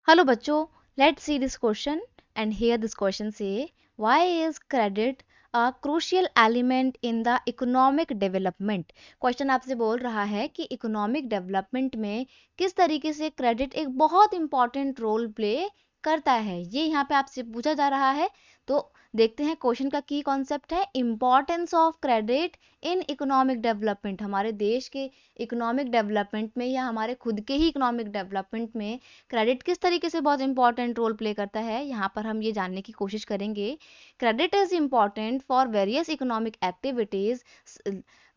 Hello बच्चों, let's see this question and here this question say why is credit a crucial element in the economic development। Question आपसे बोल रहा है कि economic development में किस तरीके से क्रेडिट एक बहुत इंपॉर्टेंट रोल प्ले करता है, ये यहाँ पे आपसे पूछा जा रहा है। तो देखते हैं क्वेश्चन का की कॉन्सेप्ट है importance of credit in economic development. हमारे देश के इकोनॉमिक डेवलपमेंट में या हमारे खुद के ही इकोनॉमिक डेवलपमेंट में क्रेडिट किस तरीके से बहुत इंपॉर्टेंट रोल प्ले करता है, यहाँ पर हम ये जानने की कोशिश करेंगे। Credit is important for various economic activities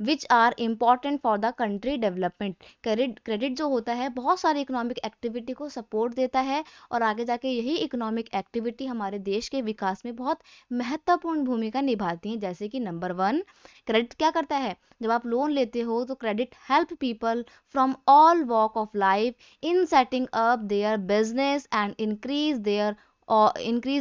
which are important for the country development. Credit जो होता है बहुत सारी इकोनॉमिक एक्टिविटी को सपोर्ट देता है और आगे जाके यही इकोनॉमिक एक्टिविटी हमारे देश के विकास में बहुत महत्वपूर्ण भूमिका निभाती है। जैसे कि नंबर 1, क्रेडिट क्या करता है, जब आप लोन लेते हो तो credit help people from all walk of life in setting up their business and increase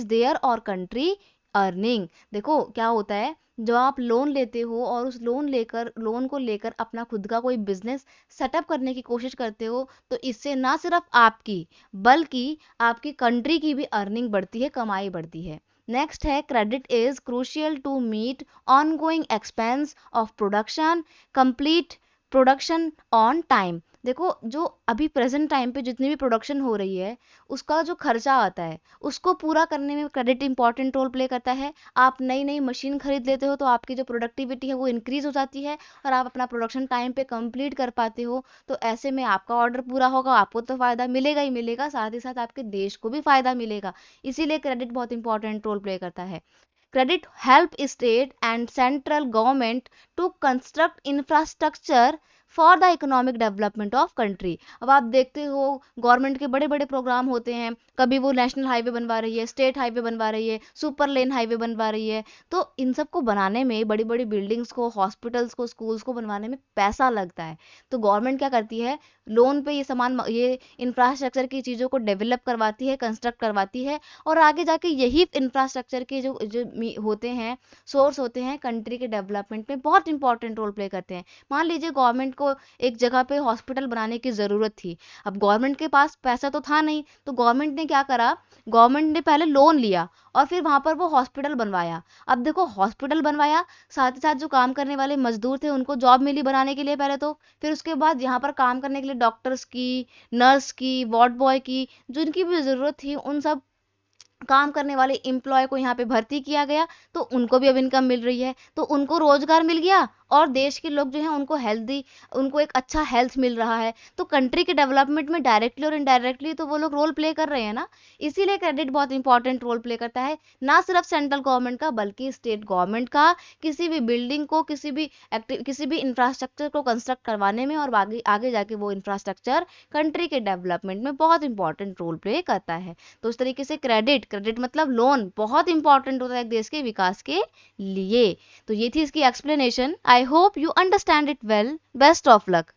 their or country earning। देखो क्या होता है, जब आप लोन लेते हो और उस लोन को लेकर अपना खुद का कोई बिजनेस सेटअप करने की कोशिश करते हो तो इससे ना सिर्फ आपकी बल्कि आपकी कंट्री की भी अर्निंग बढ़ती है, कमाई बढ़ती है। नेक्स्ट है credit is crucial to meet ongoing expense of production complete production on time. देखो जो अभी प्रेजेंट टाइम पे जितनी भी प्रोडक्शन हो रही है उसका जो खर्चा आता है उसको पूरा करने में क्रेडिट इंपॉर्टेंट रोल प्ले करता है। आप नई नई मशीन खरीद लेते हो तो आपकी जो प्रोडक्टिविटी है वो इंक्रीज हो जाती है और आप अपना प्रोडक्शन टाइम पे कंप्लीट कर पाते हो। तो ऐसे में आपका ऑर्डर पूरा होगा, आपको तो फायदा मिलेगा ही मिलेगा, साथ ही साथ आपके देश को भी फायदा मिलेगा। इसीलिए क्रेडिट बहुत इंपॉर्टेंट रोल प्ले करता है। Credit help state and central government to construct infrastructure for the economic development of country. अब आप देखते हो गवर्नमेंट के बड़े बड़े प्रोग्राम होते हैं, कभी वो नेशनल हाईवे बनवा रही है, स्टेट हाईवे बनवा रही है, सुपर लेन हाईवे बनवा रही है। तो इन सब को बनाने में, बड़ी बड़ी बिल्डिंग्स को, हॉस्पिटल्स को, स्कूल्स को बनवाने में पैसा लगता है। तो गवर्नमेंट क्या करती है, लोन पे ये इंफ्रास्ट्रक्चर की चीज़ों को डेवलप करवाती है, कंस्ट्रक्ट करवाती है और आगे जाके यही इंफ्रास्ट्रक्चर के जो जो होते हैं, सोर्स होते हैं, कंट्री के डेवलपमेंट में बहुत इंपॉर्टेंट रोल प्ले करते हैं। मान लीजिए गवर्नमेंट को एक जगह पे हॉस्पिटल बनाने की ज़रूरत थी। अब गवर्नमेंट के पास पैसा तो था नहीं, तो गवर्नमेंट ने क्या करा, गवर्नमेंट ने पहले लोन लिया और फिर वहां पर वो हॉस्पिटल बनवाया। अब देखो हॉस्पिटल बनवाया, साथ ही साथ जो काम करने वाले मजदूर थे उनको जॉब मिली बनाने के लिए पहले तो, फिर उसके बाद यहाँ पर काम करने के लिए डॉक्टर्स की, नर्स की, वार्ड बॉय की, जिनकी भी ज़रूरत थी उन सब काम करने वाले एम्प्लॉय को यहाँ पे भर्ती किया गया। तो उनको भी अब इनकम मिल रही है, तो उनको रोजगार मिल गया और देश के लोग जो हैं उनको एक अच्छा हेल्थ मिल रहा है। तो कंट्री के डेवलपमेंट में डायरेक्टली और इनडायरेक्टली तो वो लोग रोल प्ले कर रहे हैं ना। इसीलिए क्रेडिट बहुत इंपॉर्टेंट रोल प्ले करता है, ना सिर्फ सेंट्रल गवर्नमेंट का बल्कि स्टेट गवर्नमेंट का, किसी भी बिल्डिंग को, किसी भी इंफ्रास्ट्रक्चर को कंस्ट्रक्ट करवाने में और आगे आगे जाके वो इंफ्रास्ट्रक्चर कंट्री के डेवलपमेंट में बहुत इंपॉर्टेंट रोल प्ले करता है। तो उस तरीके से क्रेडिट क्रेडिट मतलब लोन बहुत इंपॉर्टेंट होता है एक देश के विकास के लिए। तो ये थी इसकी explanation. I hope you understand it well. Best of luck.